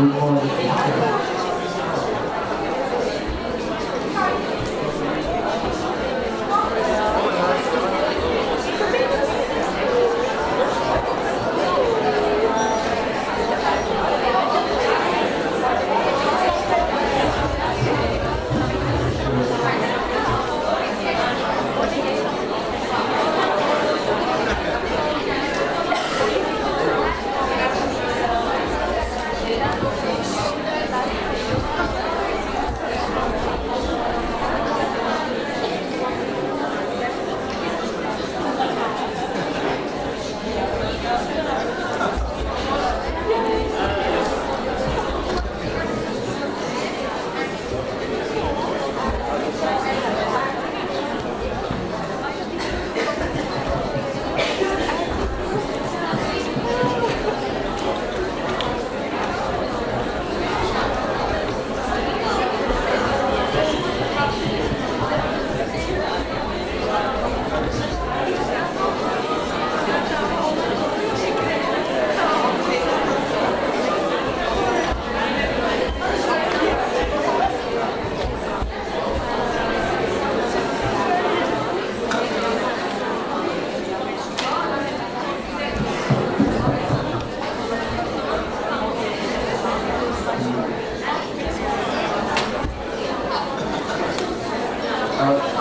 morning.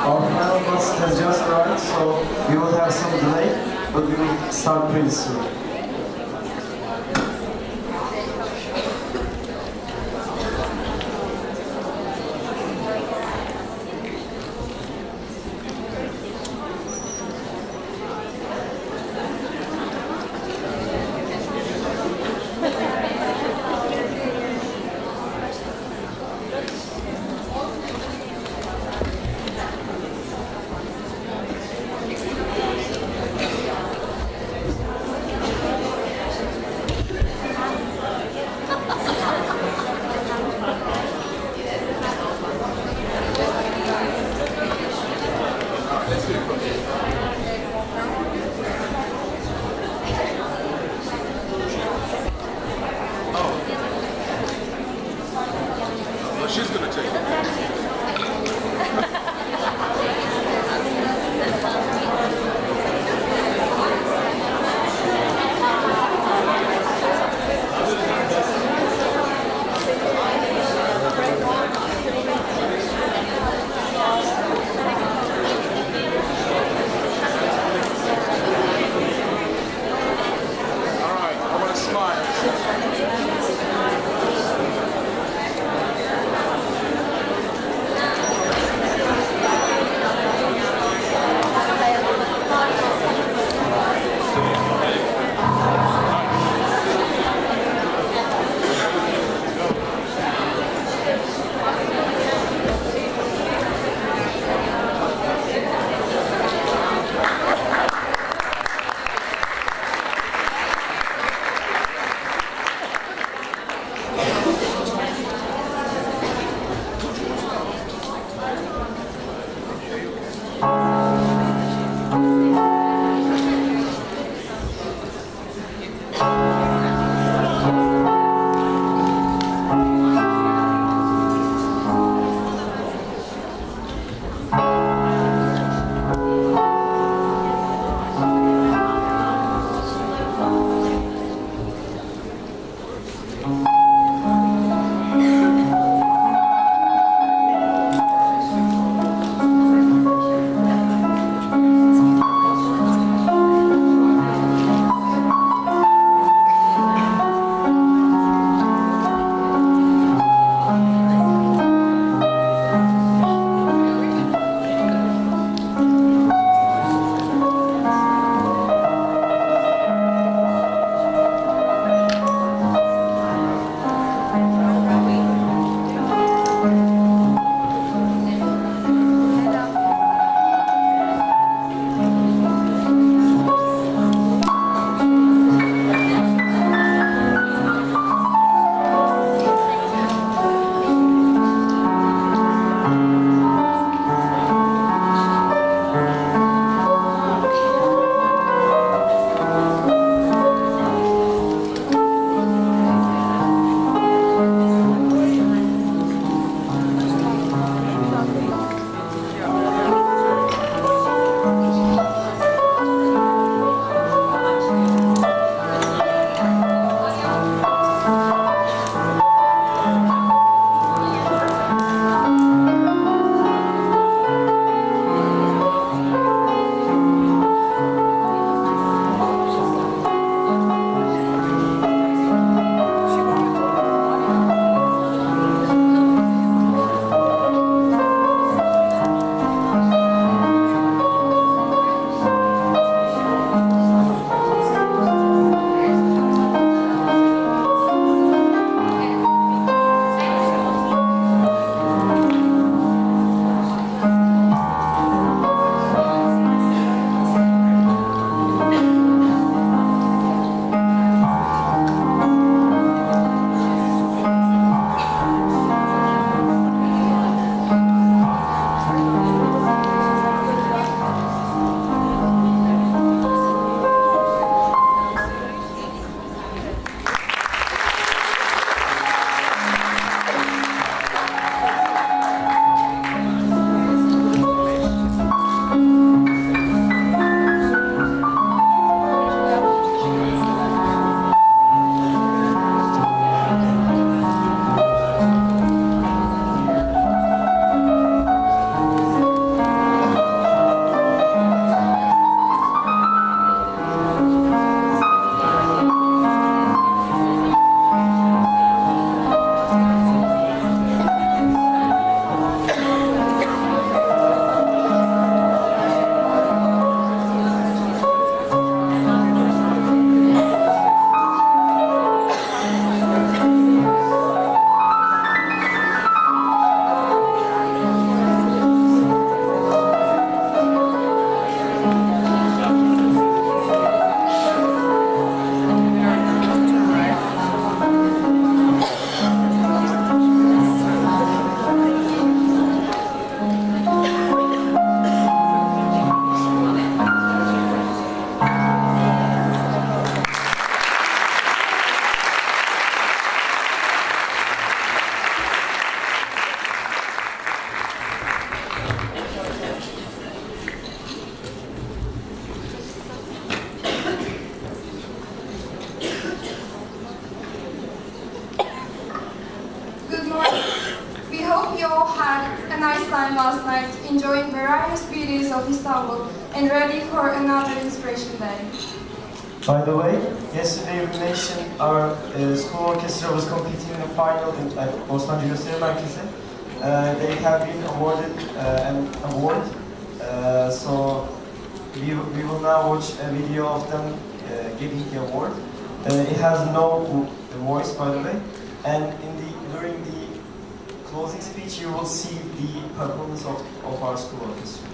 Our final bus has just arrived, so we will have some delay, but we will start pretty soon. time last night, enjoying various beauties of Istanbul and ready for another inspiration day. By the way, yesterday we mentioned our school orchestra was competing in the final at Bostancı Gösteri Merkezi. They have been awarded an award, so we will now watch a video of them giving the award. It has no voice, by the way, and during the closing speech you will see the performance of our school orchestra.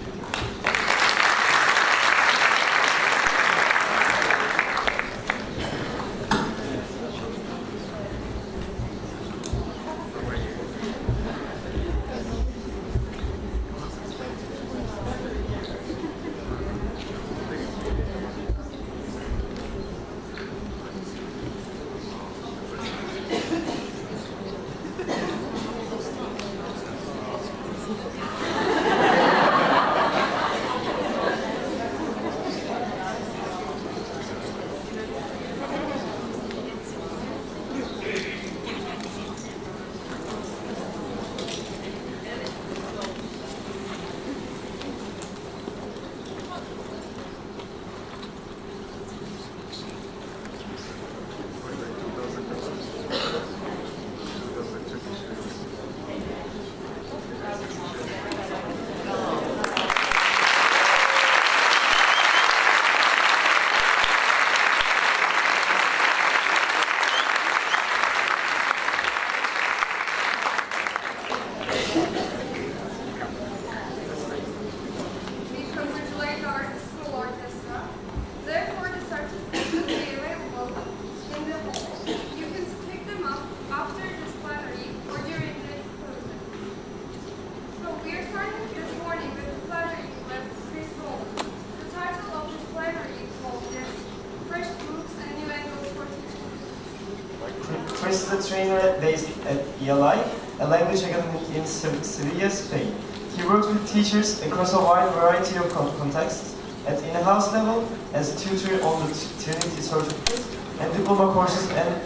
Chris is a trainer based at ELT, a language academy in Sevilla, Spain. He works with teachers across a wide variety of contexts, at in-house level, as tutor on the Trinity certificate and diploma courses, and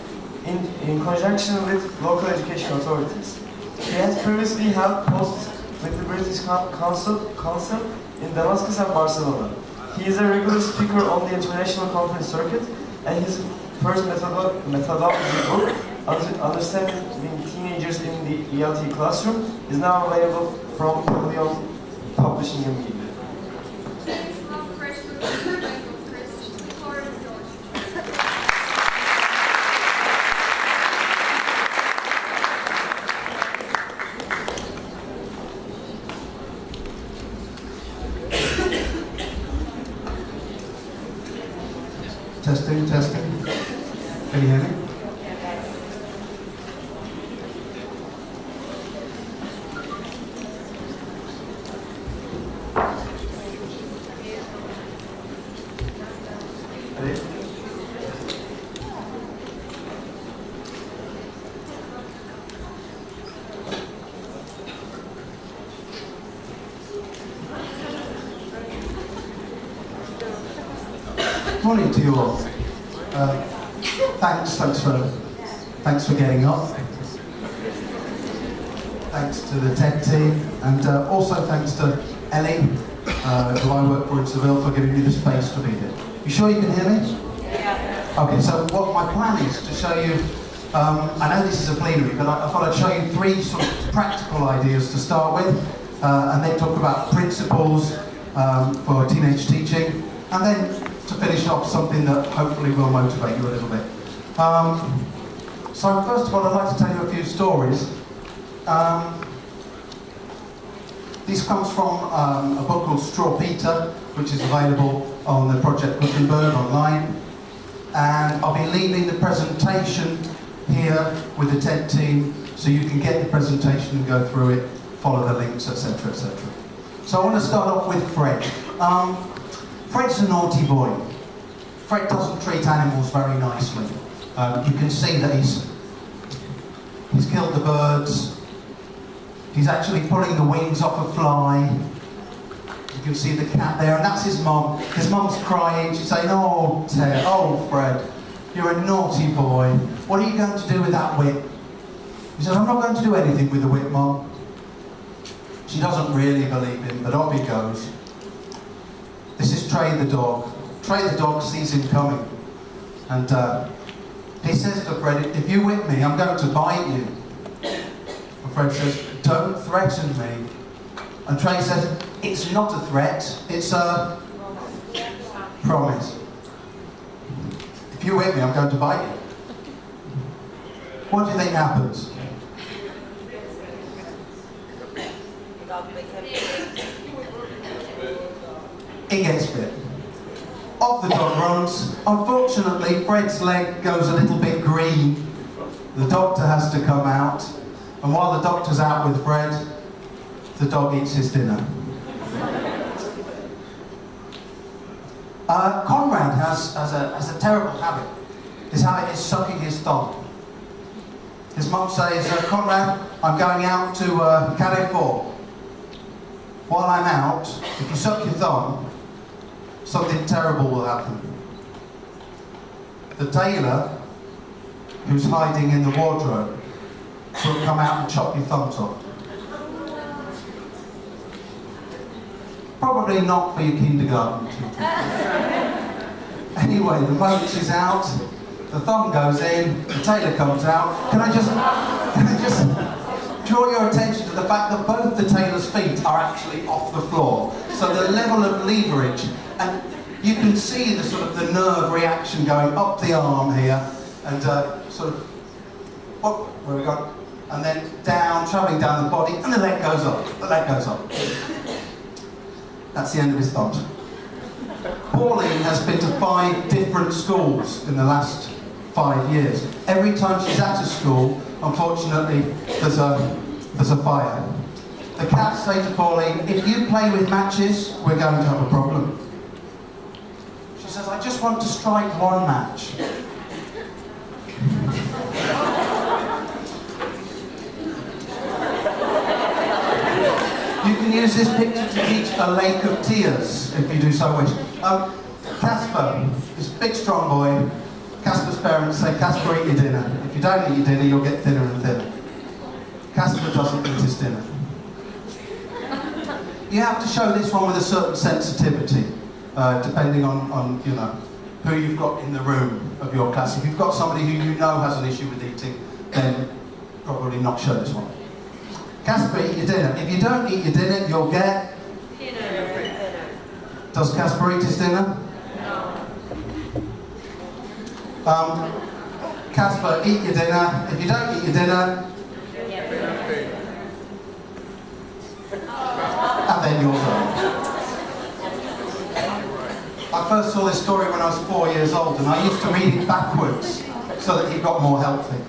in conjunction with local education authorities. He has previously held posts with the British Council in Damascus and Barcelona. He is a regular speaker on the international conference circuit, and his first methodology book, Understanding Teenagers in the ELT Classroom, is now available from Pavilion Publishing and Media. Testing, testing. Can you hear me? Ready? Morning to you all. Thanks for getting up. Thanks to the TED team, and also thanks to Ellie, who I work for in Seville, for giving me the space to be here. You sure you can hear me? Yeah. Okay, so what my plan is to show you, I know this is a plenary, but I thought I'd show you three sort of practical ideas to start with, and then talk about principles for teenage teaching, and then to finish off something that hopefully will motivate you a little bit. So first of all, I'd like to tell you a few stories. This comes from a book called Straw Peter, which is available on the Project Gutenberg online. And I'll be leaving the presentation here with the TED team, so you can get the presentation and go through it, follow the links, etc., etc. So I want to start off with Fred. Fred's a naughty boy. Fred doesn't treat animals very nicely. You can see that he's killed the birds. He's actually pulling the wings off a fly. You can see the cat there, and that's his mum. His mum's crying. She's saying, "Oh, Ted, oh, Fred, you're a naughty boy. What are you going to do with that whip?" He says, "I'm not going to do anything with the whip, Mum." She doesn't really believe him, but off he goes. This is Trey the dog. Trey the dog sees him coming, and he says to Fred, "If you whip me, I'm going to bite you." And Fred says, "Don't threaten me." And Trey says, "It's not a threat, it's a promise. If you whip me, I'm going to bite you." What do you think happens? He gets bit. Off the dog runs. Unfortunately, Fred's leg goes a little bit green. The doctor has to come out. And while the doctor's out with Fred, the dog eats his dinner. Conrad has a terrible habit. His habit is sucking his thumb. His mum says, "Conrad, I'm going out to Calais 4. While I'm out, if you suck your thumb, something terrible will happen. The tailor, who's hiding in the wardrobe, will come out and chop your thumbs off." Probably not for your kindergarten teacher. Anyway, the moment she's out, the thumb goes in, the tailor comes out. Can I just draw your attention to the fact that both the tailor's feet are actually off the floor. So the level of leverage, and you can see the sort of the nerve reaction going up the arm here, and sort of, oh, where we go, and then down, travelling down the body, and the leg goes up, the leg goes up. That's the end of his thumbs. Pauline has been to 5 different schools in the last 5 years. Every time she's at a school, unfortunately, there's a fire. The cats say to Pauline, "If you play with matches, we're going to have a problem." She says, "I just want to strike one match." You can use this picture to teach a lake of tears, if you do so wish. Casper is a big, strong boy. Casper's parents say, "Casper, eat your dinner. If you don't eat your dinner, you'll get thinner and thinner." Casper doesn't eat his dinner. You have to show this one with a certain sensitivity, depending on you know, who you've got in the room of your class. If you've got somebody who you know has an issue with eating, then probably not show this one. Casper, eat your dinner. If you don't eat your dinner, you'll get thinner. Does Casper eat his dinner? No. Casper, eat your dinner. If you don't eat your dinner, and then you're done. I first saw this story when I was 4 years old, and I used to read it backwards so that he got more healthy.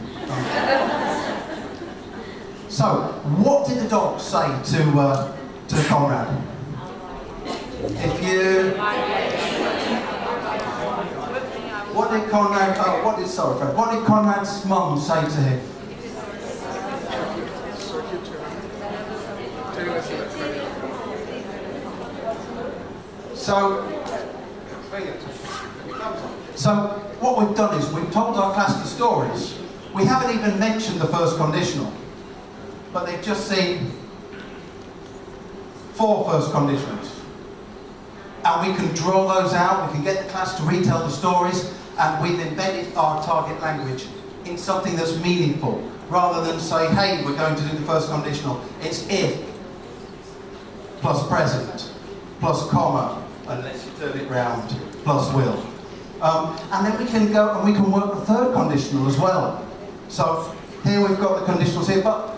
So, what did the dog say to Conrad? If you... What did Conrad's mum say to him? So what we've done is we've told our class the stories. We haven't even mentioned the first conditional, but they've just seen 4 first conditionals. And we can draw those out, we can get the class to retell the stories, and we've embedded our target language in something that's meaningful, rather than say, "Hey, we're going to do the first conditional." It's if, plus present, plus comma, unless you turn it round, plus will. And then we can go and we can work the third conditional as well. So here we've got the conditionals here, but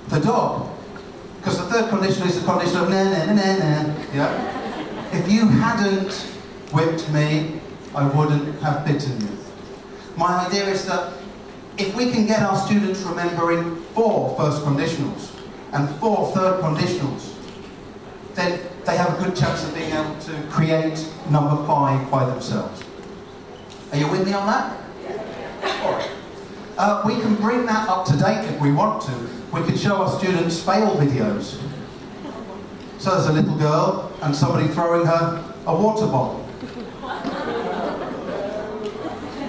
the dog, because the third conditional is the conditional of na na na na na. Yeah? If you hadn't whipped me, I wouldn't have bitten you. My idea is that if we can get our students remembering 4 first conditionals and 4 third conditionals, then they have a good chance of being able to create number 5 by themselves. Are you with me on that? All right. We can bring that up to date if we want to. We could show our students fail videos. So there's a little girl and somebody throwing her a water bottle.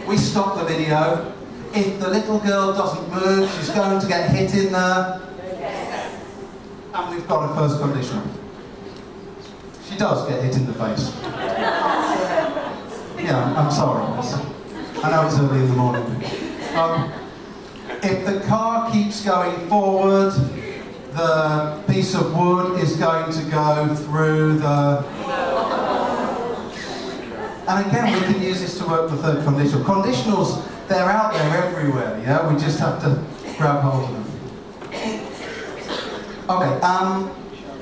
We stop the video. If the little girl doesn't move, she's going to get hit in the... And we've got a first condition. She does get hit in the face. Yeah, I'm sorry. I know it's early in the morning. If the car keeps going forward, the piece of wood is going to go through the... And again, we can use this to work the third conditional. Conditionals, they're out there everywhere, yeah? We just have to grab hold of them. Okay,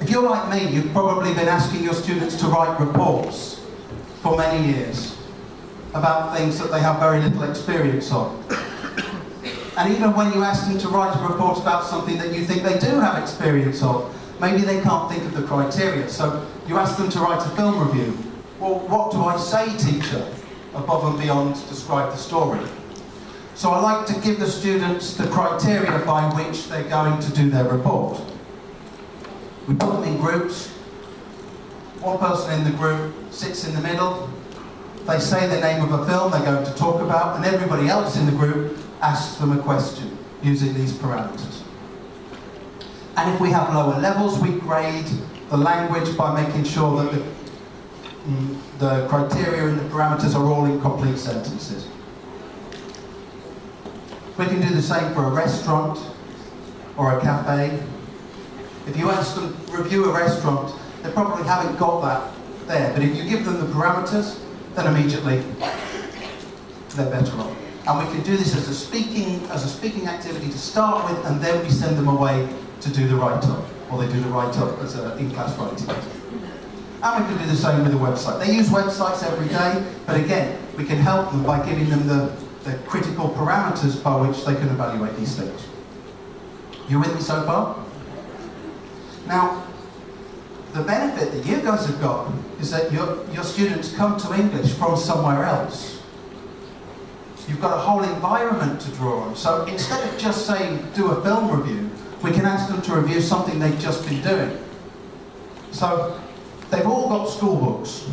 if you're like me, you've probably been asking your students to write reports for many years about things that they have very little experience of. And even when you ask them to write a report about something that you think they do have experience of, maybe they can't think of the criteria. So you ask them to write a film review. Well, what do I say, teacher, above and beyond to describe the story? So I like to give the students the criteria by which they're going to do their report. We put them in groups. One person in the group sits in the middle. They say the name of a film they're going to talk about, and everybody else in the group asks them a question using these parameters. And if we have lower levels, we grade the language by making sure that the criteria and the parameters are all in complete sentences. We can do the same for a restaurant or a cafe. If you ask them to review a restaurant, they probably haven't got that there. But if you give them the parameters, then immediately they're better off. And we can do this as a speaking activity to start with, and then we send them away to do the write-up, or they do the write-up as an in-class writing. And we can do the same with a website. They use websites every day, but again, we can help them by giving them the critical parameters by which they can evaluate these things. You with me so far? Now, the benefit that you guys have got is that your students come to English from somewhere else. You've got a whole environment to draw on. So instead of just saying, do a film review, we can ask them to review something they've just been doing. So they've all got school books.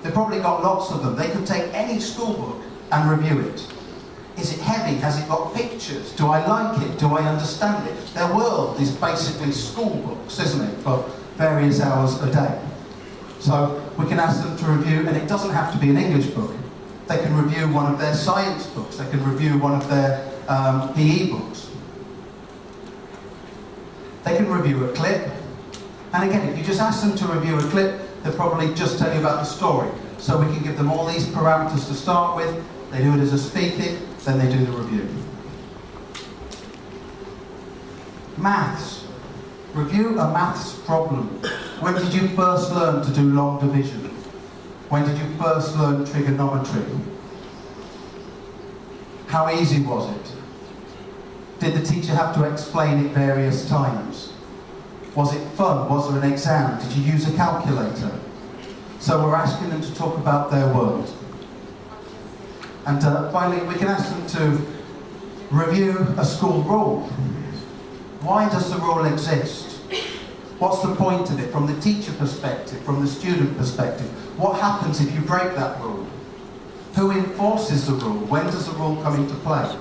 They've probably got lots of them. They could take any school book and review it. Is it heavy? Has it got pictures? Do I like it? Do I understand it? Their world is basically school books, isn't it, for various hours a day. So we can ask them to review, and it doesn't have to be an English book. They can review one of their science books. They can review one of their PE books. They can review a clip. And again, if you just ask them to review a clip, they'll probably just tell you about the story. So we can give them all these parameters to start with. They do it as a speaking, then they do the review. Maths. Review a maths problem. When did you first learn to do long division? When did you first learn trigonometry? How easy was it? Did the teacher have to explain it various times? Was it fun? Was there an exam? Did you use a calculator? So we're asking them to talk about their world. And finally, we can ask them to review a school rule. Why does the rule exist? What's the point of it from the teacher perspective, from the student perspective? What happens if you break that rule? Who enforces the rule? When does the rule come into play?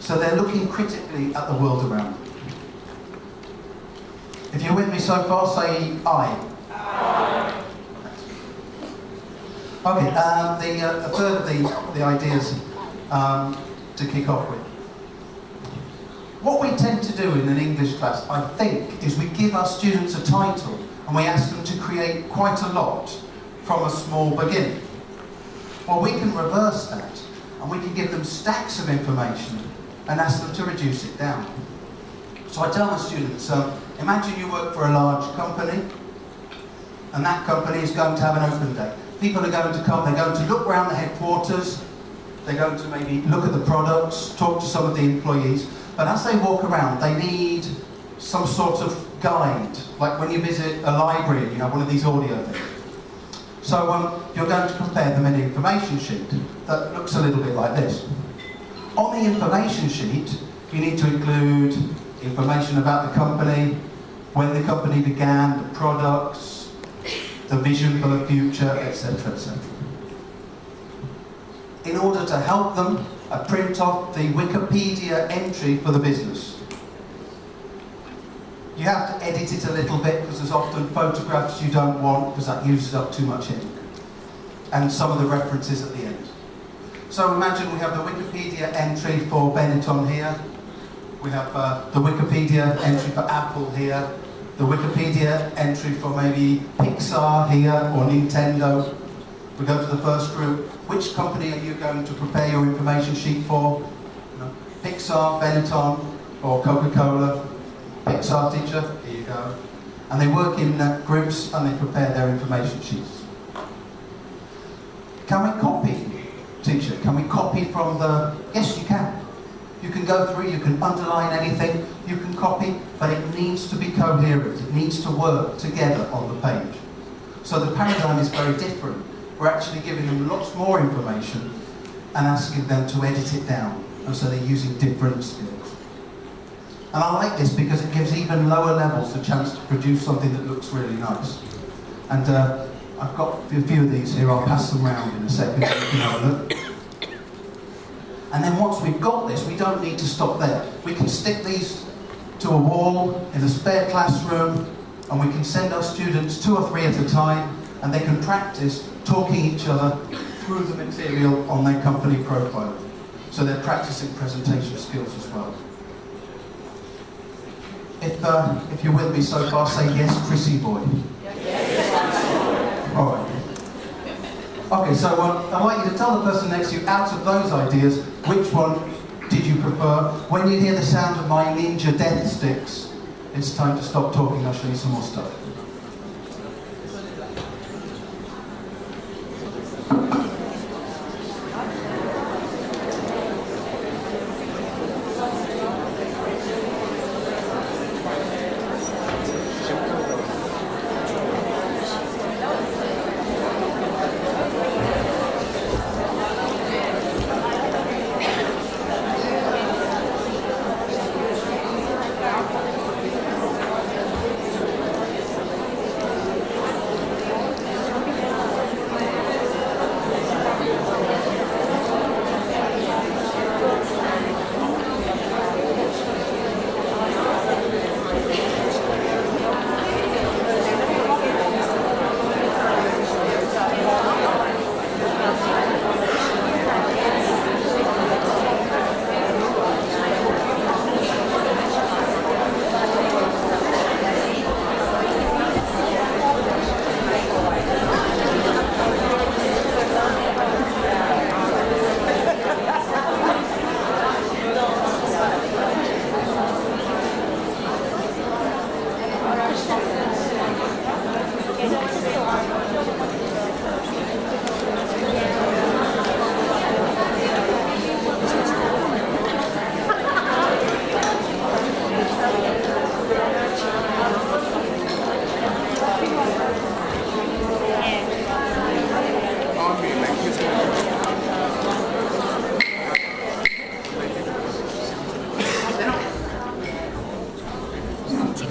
So they're looking critically at the world around them. If you're with me so far, say aye. Aye. Okay, the third of the ideas to kick off with. What we tend to do in an English class, I think, is we give our students a title and we ask them to create quite a lot from a small beginning. Well, we can reverse that and we can give them stacks of information and ask them to reduce it down. So I tell my students, imagine you work for a large company and that company is going to have an open day. People are going to come, they're going to look around the headquarters, they're going to maybe look at the products, talk to some of the employees, but as they walk around, they need some sort of guide, like when you visit a library and you have one of these audio things. So you're going to prepare them an information sheet that looks a little bit like this. On the information sheet, you need to include information about the company, when the company began, the products, the vision for the future, etc., etc. In order to help them, I print off the Wikipedia entry for the business. You have to edit it a little bit because there's often photographs you don't want because that uses up too much ink. And some of the references at the end. So imagine we have the Wikipedia entry for Benetton here. We have the Wikipedia entry for Apple here. The Wikipedia entry for maybe Pixar here or Nintendo. We go to the first group. Which company are you going to prepare your information sheet for? You know, Pixar, Benetton, or Coca-Cola. Pixar teacher, here you go. And they work in groups and they prepare their information sheets. Can we copy, teacher? Can we copy from the... Yes, you can. You can go through, you can underline anything, you can copy, but it needs to be coherent. It needs to work together on the page. So the paradigm is very different. We're actually giving them lots more information and asking them to edit it down. And so they're using different skills. And I like this because it gives even lower levels the chance to produce something that looks really nice. And I've got a few of these here, I'll pass them around in a second so you can have a look. And then once we've got this, we don't need to stop there. We can stick these to a wall in a spare classroom, and we can send our students 2 or 3 at a time, and they can practice talking each other through the material on their company profile. So they're practicing presentation skills as well. If you're with me so far, say yes, Chrissy boy. Yes. All right. Okay, so I'd like you to tell the person next to you, out of those ideas, which one did you prefer? When you hear the sound of my ninja death sticks, it's time to stop talking, I'll show you some more stuff.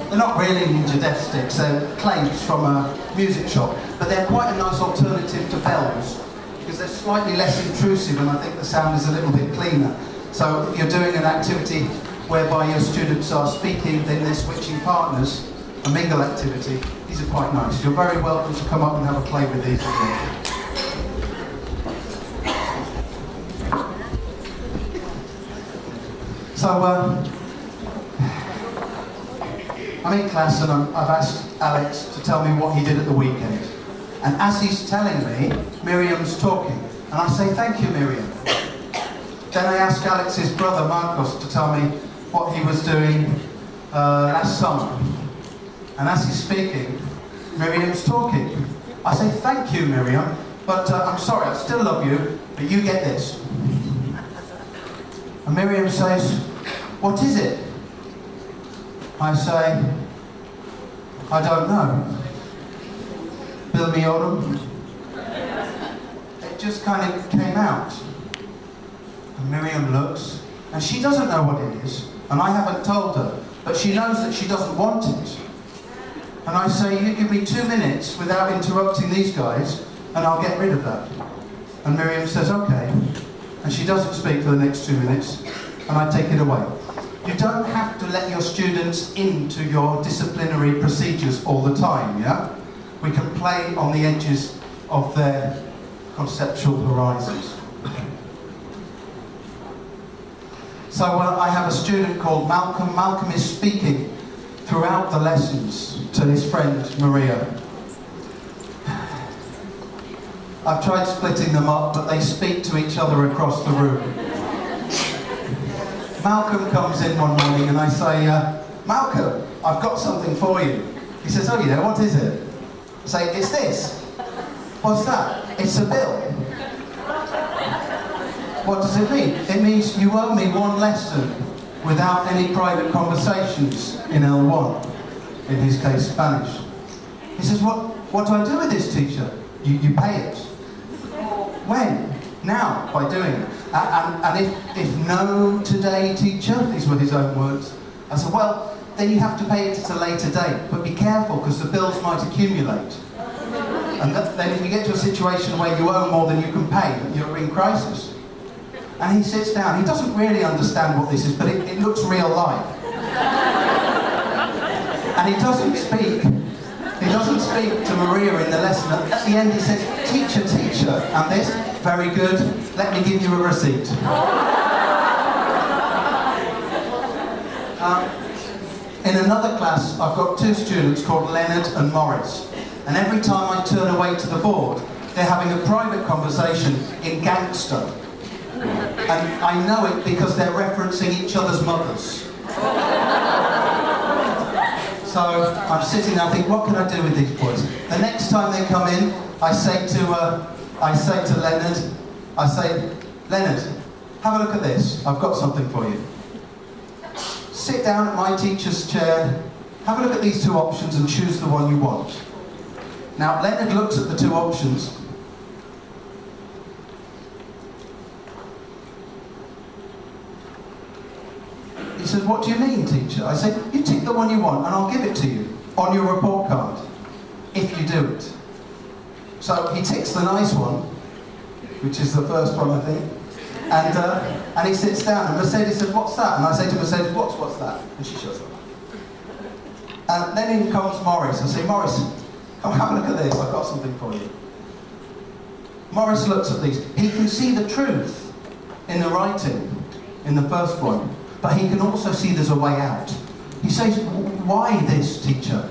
They're not really ninja death sticks, they're claims from a music shop, but they're quite a nice alternative to bells because they're slightly less intrusive and I think the sound is a little bit cleaner. So if you're doing an activity whereby your students are speaking, then they're switching partners, a mingle activity, these are quite nice. You're very welcome to come up and have a play with these as well. So, I'm in class and I've asked Alex to tell me what he did at the weekend. And as he's telling me, Miriam's talking. And I say, thank you, Miriam. Then I ask Alex's brother, Marcos, to tell me what he was doing last summer. And as he's speaking, Miriam's talking. I say, thank you, Miriam, but I'm sorry, I still love you, but you get this. And Miriam says, what is it? I say, I don't know. Bill me autumn. It just kind of came out. And Miriam looks, and she doesn't know what it is, and I haven't told her, but she knows that she doesn't want it. And I say, you give me 2 minutes without interrupting these guys, and I'll get rid of that. And Miriam says, okay. And she doesn't speak for the next 2 minutes, and I take it away. You don't have to let your students into your disciplinary procedures all the time, yeah? We can play on the edges of their conceptual horizons. So I have a student called Malcolm. Malcolm is speaking throughout the lessons to his friend Maria. I've tried splitting them up, but they speak to each other across the room. Malcolm comes in one morning and I say, Malcolm, I've got something for you. He says, oh yeah, what is it? I say, it's this. What's that? It's a bill. What does it mean? It means you owe me one lesson without any private conversations in L1, in his case Spanish. He says, what do I do with this, teacher? You pay it. When? Now, by doing it. And if no today, teacher, these were his own words, I said, well, then you have to pay it at a later date, but be careful because the bills might accumulate. And then if you get to a situation where you owe more than you can pay, you're in crisis. And he sits down. He doesn't really understand what this is, but it looks real life. And he doesn't speak. He doesn't speak to Maria in the lesson. At the end he says, teacher, teacher, and this, very good, let me give you a receipt. In another class, I've got two students called Leonard and Morris. And every time I turn away to the board, they're having a private conversation in gangster. And I know it because they're referencing each other's mothers. So I'm sitting there thinking, what can I do with these boys? The next time they come in, I say to Leonard, I say, Leonard, have a look at this. I've got something for you. Sit down at my teacher's chair, have a look at these two options and choose the one you want. Now, Leonard looks at the two options. He says, what do you mean, teacher? I say, you tick the one you want and I'll give it to you on your report card, if you do it. So he ticks the nice one, which is the first one, I think, and he sits down and Mercedes says, what's that? And I say to Mercedes, what's that? And she shuts up. And then in comes Morris. I say, Morris, come have a look at this, I've got something for you. Morris looks at these. He can see the truth in the writing, in the first one. But he can also see there's a way out. He says, why this, teacher?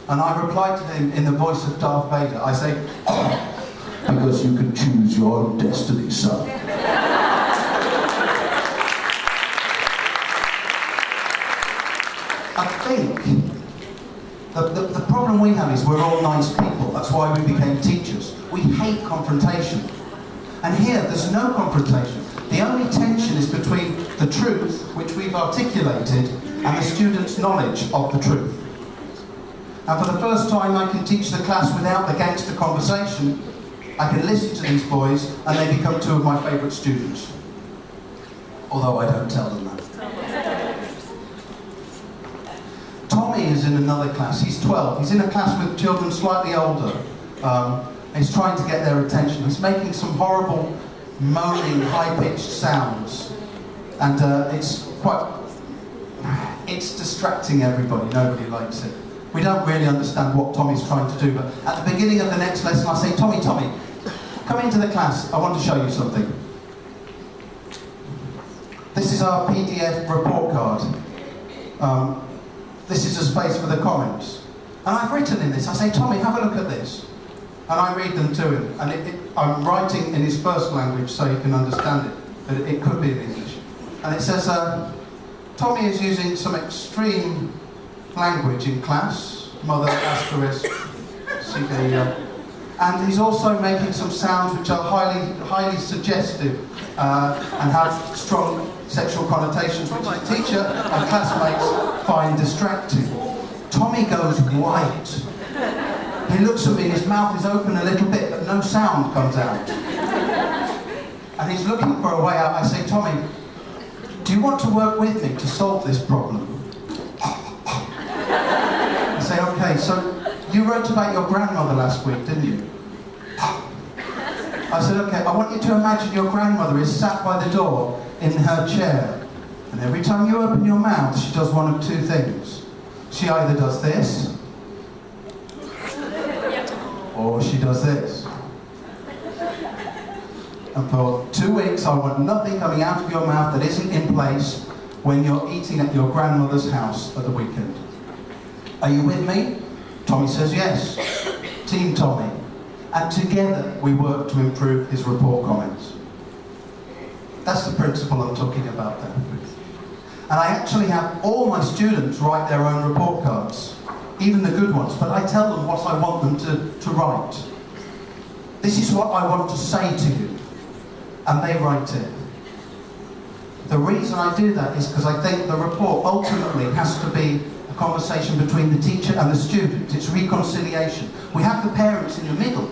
And I reply to him in the voice of Darth Vader. I say, oh, because you can choose your own destiny, son. I think the problem we have is we're all nice people. That's why we became teachers. We hate confrontation. And here, there's no confrontation. The only tension is between the truth, which we've articulated, and the student's knowledge of the truth. And for the first time I can teach the class without the gangster conversation. I can listen to these boys and they become two of my favourite students. Although I don't tell them that. Tommy is in another class, he's 12. He's in a class with children slightly older. He's trying to get their attention. He's making some horrible moaning, high-pitched sounds, and it's distracting everybody. Nobody likes it. We don't really understand what Tommy's trying to do, but at the beginning of the next lesson I say, Tommy, come into the class, I want to show you something. This is our PDF report card. This is a space for the comments. And I've written in this, I say, Tommy, have a look at this. And I read them to him, and I'm writing in his first language so he can understand it, but it could be in English. And it says, Tommy is using some extreme language in class, mother, asterisk, and he's also making some sounds which are highly suggestive and have strong sexual connotations, which the teacher and classmates find distracting. Tommy goes white. He looks at me and his mouth is open a little bit, but no sound comes out. And he's looking for a way out. I say, Tommy, do you want to work with me to solve this problem? I say, okay, so you wrote about your grandmother last week, didn't you? I said, okay, I want you to imagine your grandmother is sat by the door in her chair. And every time you open your mouth, she does one of two things. She either does this, or she does this. And for 2 weeks, I want nothing coming out of your mouth that isn't in place when you're eating at your grandmother's house at the weekend. Are you with me? Tommy says yes. Team Tommy. And together we work to improve his report comments. That's the principle I'm talking about there. And I actually have all my students write their own report cards, even the good ones, but I tell them what I want them to write. This is what I want to say to you, and they write it. The reason I do that is because I think the report ultimately has to be a conversation between the teacher and the student. It's reconciliation. We have the parents in the middle,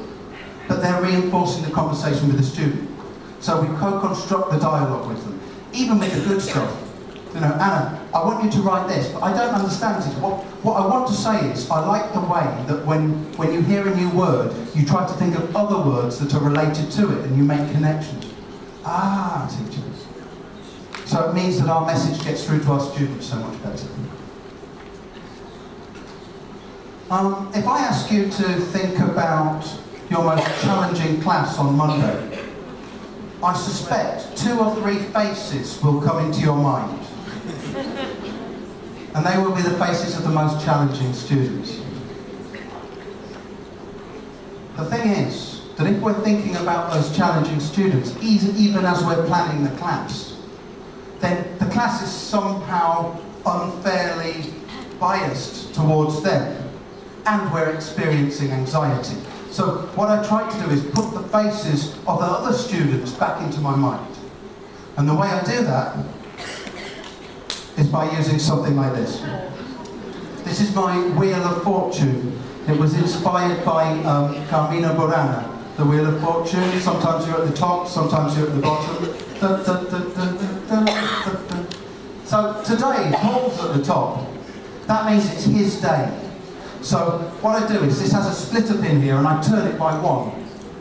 but they're reinforcing the conversation with the student. So we co-construct the dialogue with them, even with the good stuff. You know, Anna, I want you to write this, but I don't understand it. What I want to say is, I like the way that when you hear a new word, you try to think of other words that are related to it, and you make connections. Ah, teachers. So it means that our message gets through to our students so much better. If I ask you to think about your most challenging class on Monday, I suspect 2 or 3 faces will come into your mind. And they will be the faces of the most challenging students. The thing is that if we're thinking about those challenging students, even as we're planning the class, then the class is somehow unfairly biased towards them, and we're experiencing anxiety. So what I try to do is put the faces of the other students back into my mind. And the way I do that is by using something like this. This is my Wheel of Fortune. It was inspired by Carmina Burana, the Wheel of Fortune. Sometimes you're at the top, sometimes you're at the bottom. So today, Paul's at the top. That means it's his day. So what I do is, this has a splitter pin here, and I turn it by 1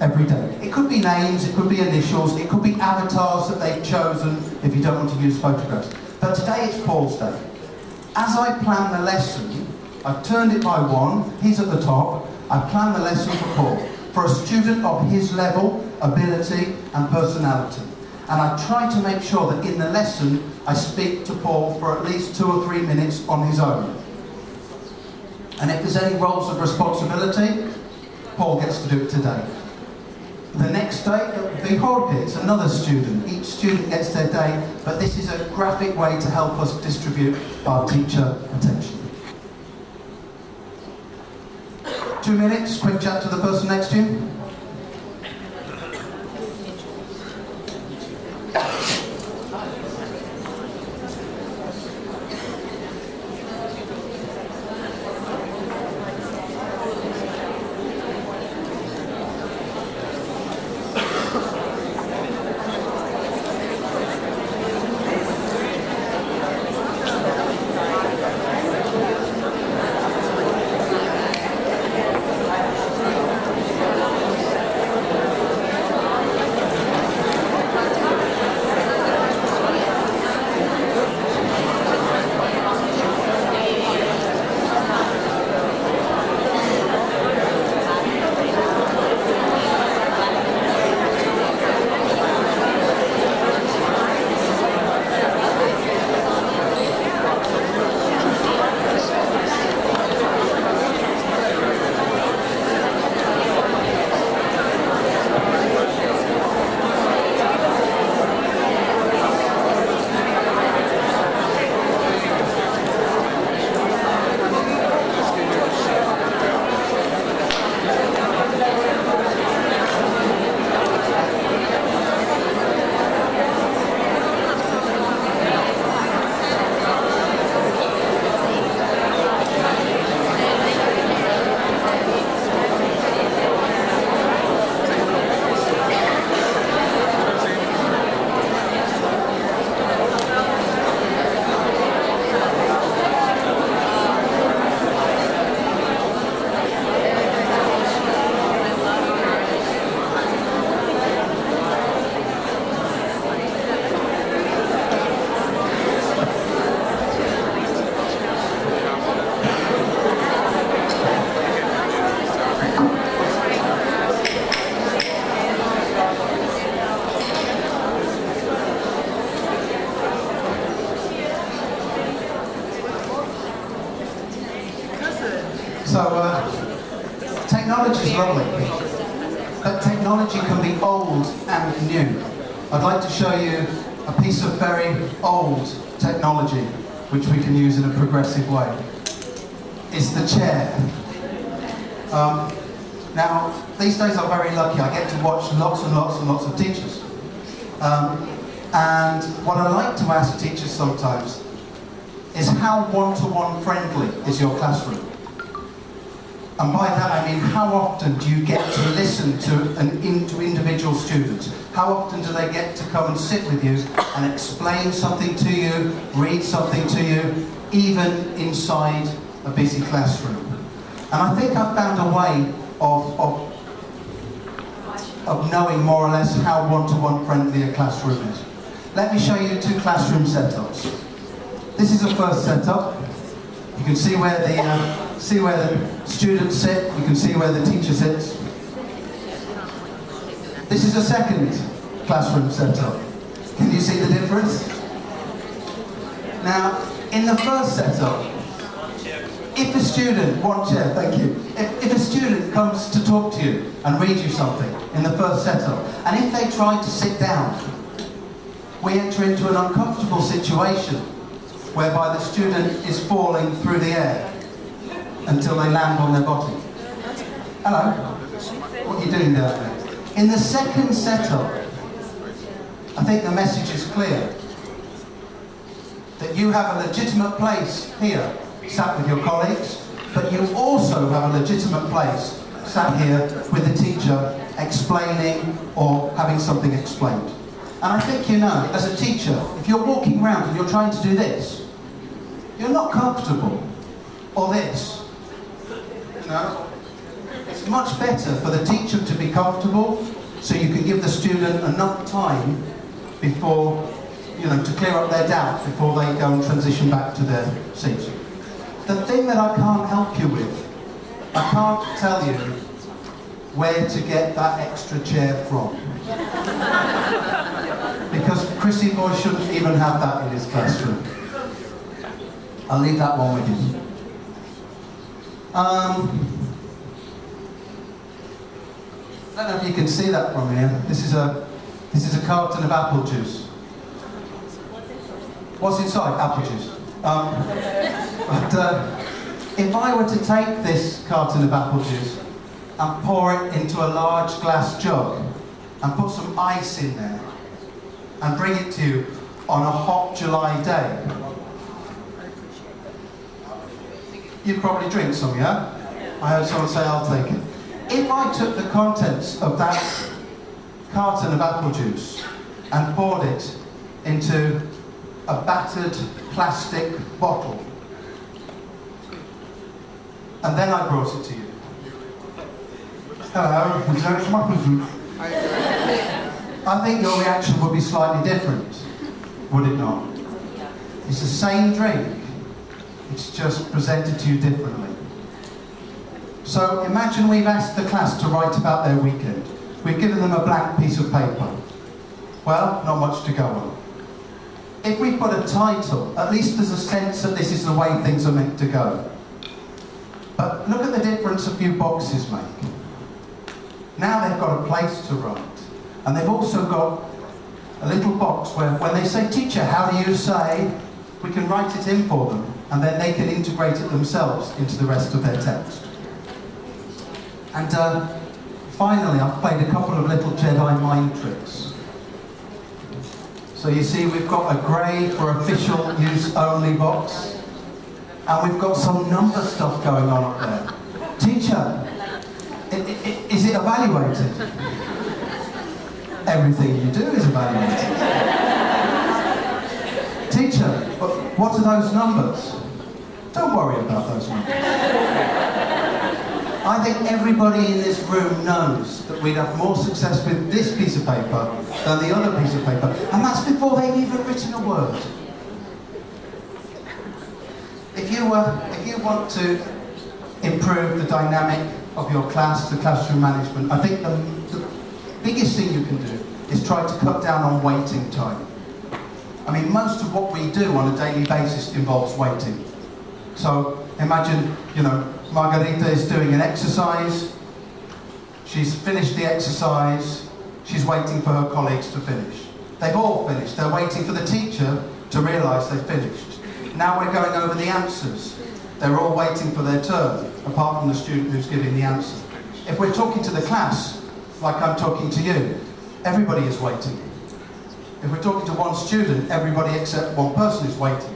every day. It could be names, it could be initials, it could be avatars that they've chosen if you don't want to use photographs. But today it's Paul's day. As I plan the lesson, I've turned it by 1, he's at the top, I plan the lesson for Paul, for a student of his level, ability and personality. And I try to make sure that in the lesson I speak to Paul for at least 2 or 3 minutes on his own. And if there's any roles of responsibility, Paul gets to do it today. The next day, it will be Jorge, it's another student. Each student gets their day, but this is a graphic way to help us distribute our teacher attention. 2 minutes, quick chat to the person next to you. technology is lovely, but technology can be old and new. I'd like to show you a piece of very old technology which we can use in a progressive way. It's the chair. Now, these days I'm very lucky. I get to watch lots and lots and lots of teachers. And what I like to ask teachers sometimes is how one-to-one friendly is your classroom? And by that I mean, how often do you get to listen to individual students? How often do they get to come and sit with you and explain something to you, read something to you, even inside a busy classroom? And I think I've found a way of knowing more or less how one-to-one friendly a classroom is. Let me show you two classroom setups. This is a first setup. You can see where the students sit, you can see where the teacher sits. This is a second classroom setup. Can you see the difference? Now, in the first setup, if a student, one chair, thank you. If a student comes to talk to you and read you something in the first setup, and if they try to sit down, we enter into an uncomfortable situation whereby the student is falling through the air until they land on their body. Hello, what are you doing down there? In the second setup, I think the message is clear. That you have a legitimate place here, sat with your colleagues, but you also have a legitimate place sat here with the teacher explaining or having something explained. And I think you know, as a teacher, if you're walking around and you're trying to do this, you're not comfortable, or this. No? It's much better for the teacher to be comfortable so you can give the student enough time before, to clear up their doubt before they go and transition back to their seats. The thing that I can't help you with, I can't tell you where to get that extra chair from. Because Chrissy Boy shouldn't even have that in his classroom. I'll leave that one with you. I don't know if you can see that from here. This is a carton of apple juice. What's inside? Apple juice. If I were to take this carton of apple juice and pour it into a large glass jug and put some ice in there and bring it to you on a hot July day, you'd probably drink some, yeah? I heard someone say, I'll take it. If I took the contents of that carton of apple juice and poured it into a battered plastic bottle, and then I brought it to you. Hello, would you like some apple juice? I think your reaction would be slightly different, would it not? It's the same drink, it's just presented to you differently. So imagine we've asked the class to write about their weekend. We've given them a blank piece of paper. Well, not much to go on. If we put a title, at least there's a sense that this is the way things are meant to go. But look at the difference a few boxes make. Now they've got a place to write. And they've also got a little box where when they say, teacher, how do you say? We can write it in for them. And then they can integrate it themselves into the rest of their text. And finally, I've played a couple of little Jedi mind tricks. So you see, we've got a grey for official use only box. And we've got some number stuff going on up there. Teacher, is it evaluated? Everything you do is evaluated. Teacher, what are those numbers? Don't worry about those numbers. I think everybody in this room knows that we'd have more success with this piece of paper than the other piece of paper. And that's before they've even written a word. If you want to improve the dynamic of your class, the classroom management, I think the biggest thing you can do is try to cut down on waiting time. I mean, most of what we do on a daily basis involves waiting. So imagine, Margarita is doing an exercise, She's finished the exercise. She's waiting for her colleagues to finish. They've all finished. They're waiting for the teacher to realise they've finished. Now we're going over the answers. They're all waiting for their turn, apart from the student who's giving the answer. If we're talking to the class, like I'm talking to you, everybody is waiting. If we're talking to one student, everybody except one person is waiting.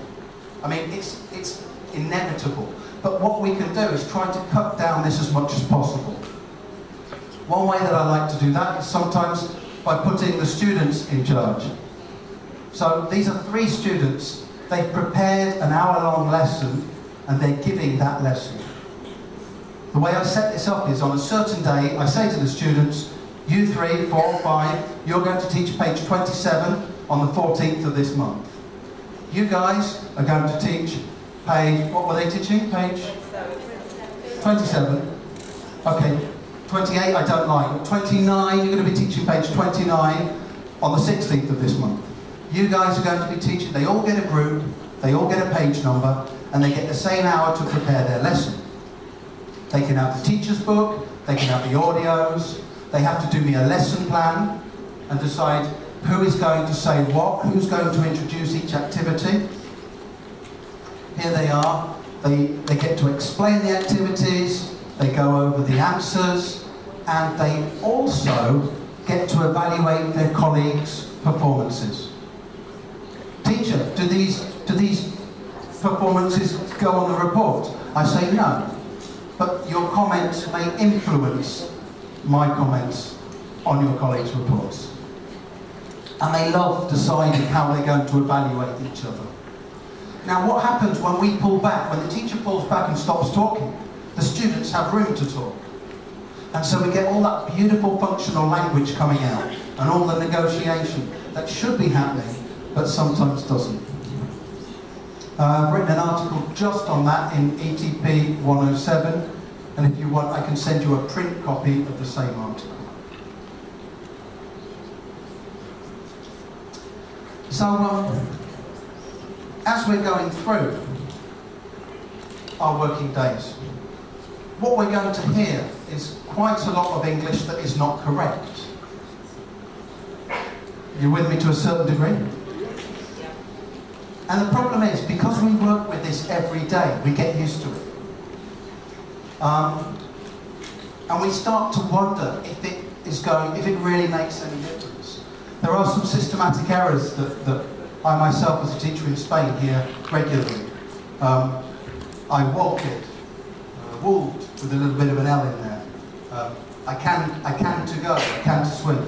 I mean, it's inevitable. But what we can do is try to cut down this as much as possible. One way that I like to do that is sometimes by putting the students in charge. So these are 3 students. They've prepared an hour-long lesson and they're giving that lesson. The way I set this up is on a certain day, I say to the students, you 3, 4, 5, you're going to teach page 27 on the 14th of this month. You guys are going to teach page, what were they teaching? Page 27. Okay, 28 I don't like. 29, you're going to be teaching page 29 on the 16th of this month. You guys are going to be teaching, they all get a group, they all get a page number, and they get the same hour to prepare their lesson. They can have the teacher's book, they can have the audios, they have to do me a lesson plan and decide who is going to say what, who's going to introduce each activity. Here they are, they get to explain the activities, they go over the answers, and they also get to evaluate their colleagues' performances. Teacher, do these performances go on the report? I say no, but your comments may influence my comments on your colleagues' reports. And they love deciding how they're going to evaluate each other. Now what happens when we pull back, when the teacher pulls back and stops talking? The students have room to talk. And so we get all that beautiful functional language coming out and all the negotiation that should be happening but sometimes doesn't. I've written an article just on that in ETP 107, and if you want I can send you a print copy of the same article. So as we're going through our working days, what we're going to hear is quite a lot of English that is not correct. You with me to a certain degree? And the problem is, because we work with this every day, we get used to it. And we start to wonder if it really makes any difference. There are some systematic errors that I myself, as a teacher in Spain, hear regularly. I walk it, wolved with a little bit of an L in there. I can to go, I can to swim.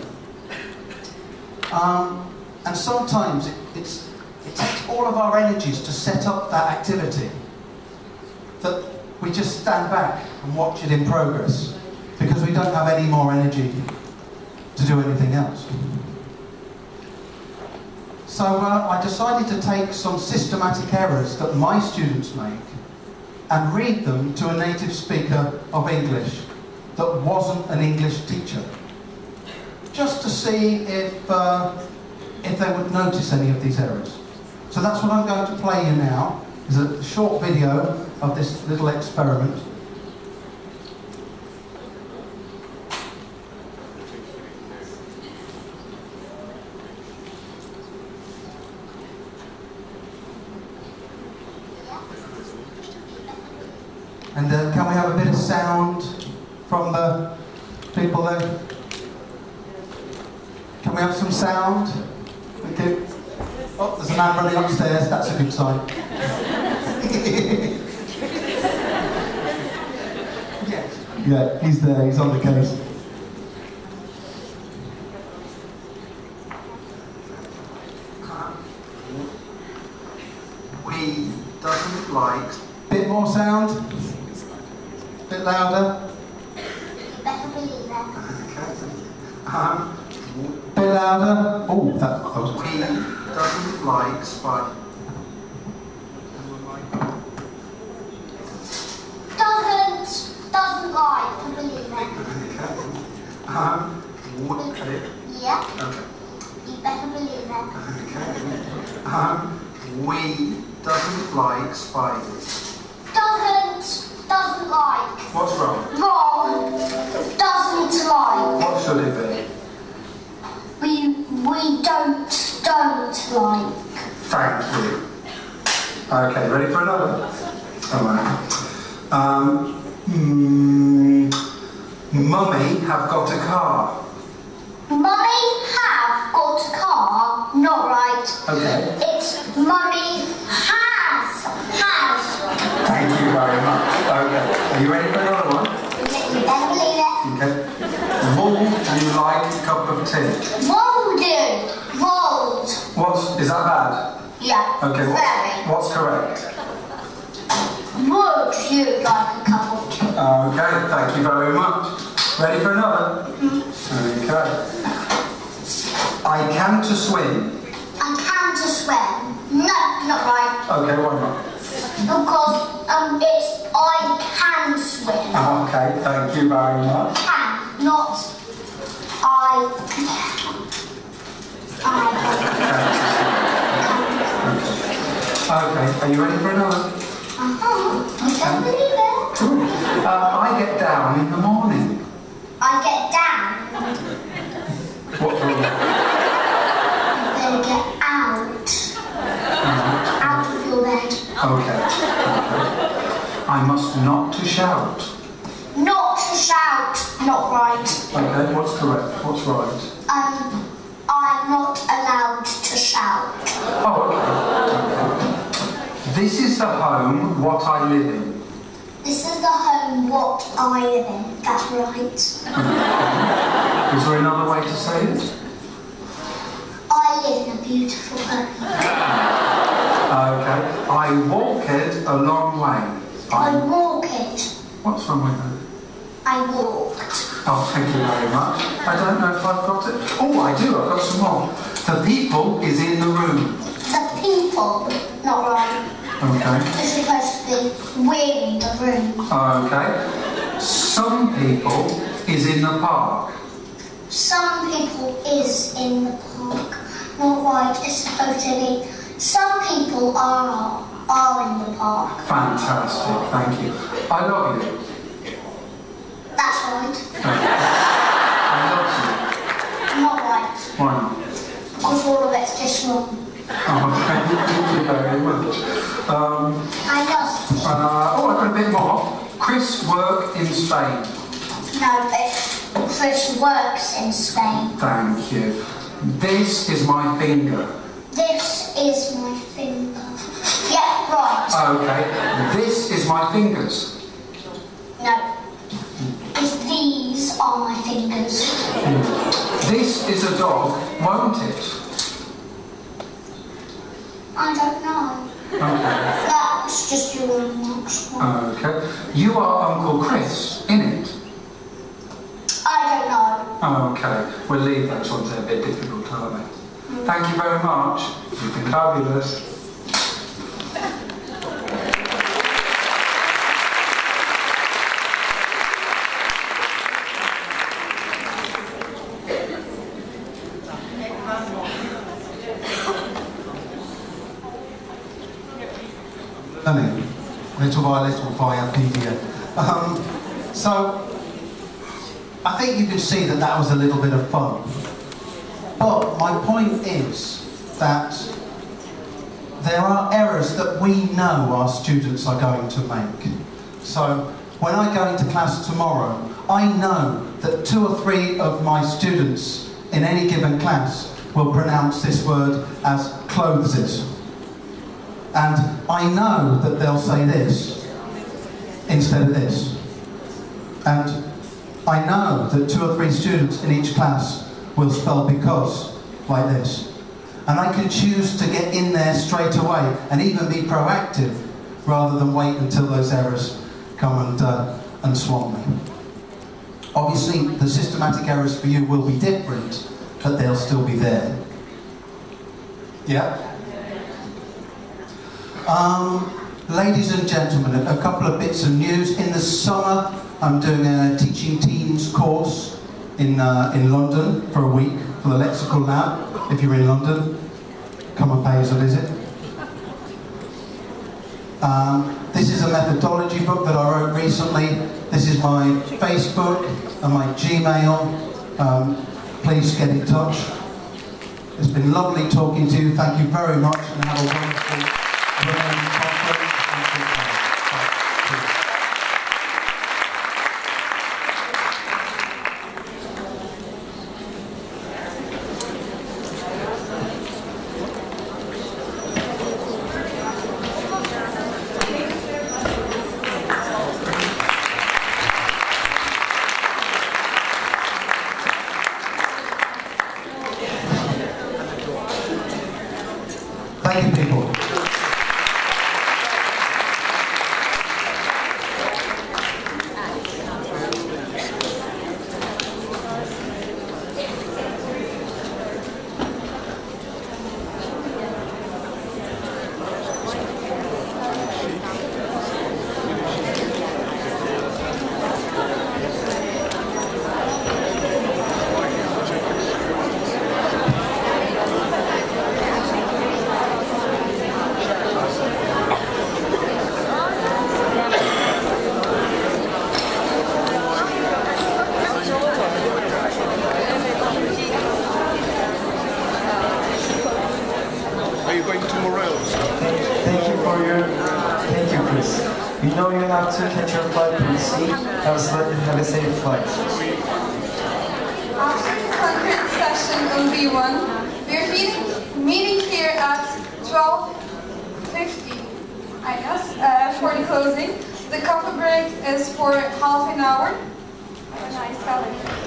And sometimes it takes all of our energies to set up that activity that we just stand back and watch it in progress because we don't have any more energy to do anything else. So I decided to take some systematic errors that my students make and read them to a native speaker of English that wasn't an English teacher, just to see if they would notice any of these errors. So that's what I'm going to play you now, is a short video of this little experiment. And can we have a bit of sound from the people there? Can we have some sound? Thank you. Oh, there's a man running upstairs, that's a good sign. Yeah, he's there, he's on the case. We doesn't like... Bit more sound? Bit louder? You better believe that. Okay. Bit louder? Oh, that's close. We doesn't like spider. Doesn't like to believe it. Okay. Would it? Yeah. Okay. You better believe that. Okay. We doesn't like spiders. Doesn't like. What's wrong? Wrong. Doesn't like. Thank you. Okay, ready for another? Alright. Mummy have got a car. Mummy have got a car. Not right. Okay. It's mummy has. Thank you very much. Okay. Are you ready for another one? You better believe it. Okay. Wool, do you like a cup of tea? Rolled. Is that bad? Yeah. Okay, Very. what's correct? Would you like a cup of tea? Okay, thank you very much. Ready for another? Okay. I can to swim. I can to swim. No, not right. Okay, why not? Because it's I can swim. Okay, thank you very much. Can, not I can. Okay, are you ready for another? I don't believe it. I get down in the morning. I get down. What's wrong? You better get out. Out of your bed. Okay. I must not to shout. Not to shout. Not right. Okay, what's correct? What's right? I'm not allowed to shout. Oh, okay. This is the home what I live in. This is the home what I live in. That's right. Is there another way to say it? I live in a beautiful home. Okay. I walk it a long way. I walk it. What's wrong with that? I walked. Oh, thank you very much. I don't know if I've got it. Oh, I do. I've got some more. The people is in the room. The people. Not right. Okay. It's supposed to be we're in the room. Okay. Some people is in the park. Some people is in the park. Not right. It's supposed to be some people are in the park. Fantastic. Thank you. I love you. That's right. I love Not right. you. Why not? Because all of it's just wrong. Oh, thank you very much. I lost it. I've got a bit more. Chris worked in Spain. No, but Chris works in Spain. Thank you. This is my finger. This is my finger. Yeah, right. Okay. This is my fingers. No. These are my fingers. This is a dog, won't it? I don't know. Okay. That's just your remarks. Okay. You are Uncle Chris, innit? I don't know. Okay. We'll leave those ones. They're a bit difficult, aren't they? Thank you very much. You've been fabulous. Little by little via PDF. So, I think you can see that that was a little bit of fun. But my point is that there are errors that we know our students are going to make. So, when I go into class tomorrow, I know that 2 or 3 of my students in any given class will pronounce this word as clothes. And I know that they'll say this instead of this. And I know that 2 or 3 students in each class will spell because like this. And I can choose to get in there straight away and even be proactive rather than wait until those errors come and swamp me. Obviously, the systematic errors for you will be different, but they'll still be there. Yeah? Ladies and gentlemen, a couple of bits of news. In the summer, I'm doing a teaching teens course in London for a week for the Lexical Lab. If you're in London, come and pay us a visit. This is a methodology book that I wrote recently. This is my Facebook and my Gmail. Please get in touch. It's been lovely talking to you. Thank you very much, and have a wonderful conference. Thank you, people. Are you going to Morelos? Thank you, Chris. We know you have to catch your flight pretty soon. Have a safe flight. After the concrete session on B1, we're meeting here at 12:50, I guess, for the closing. The coffee break is for half an hour. Have a nice holiday.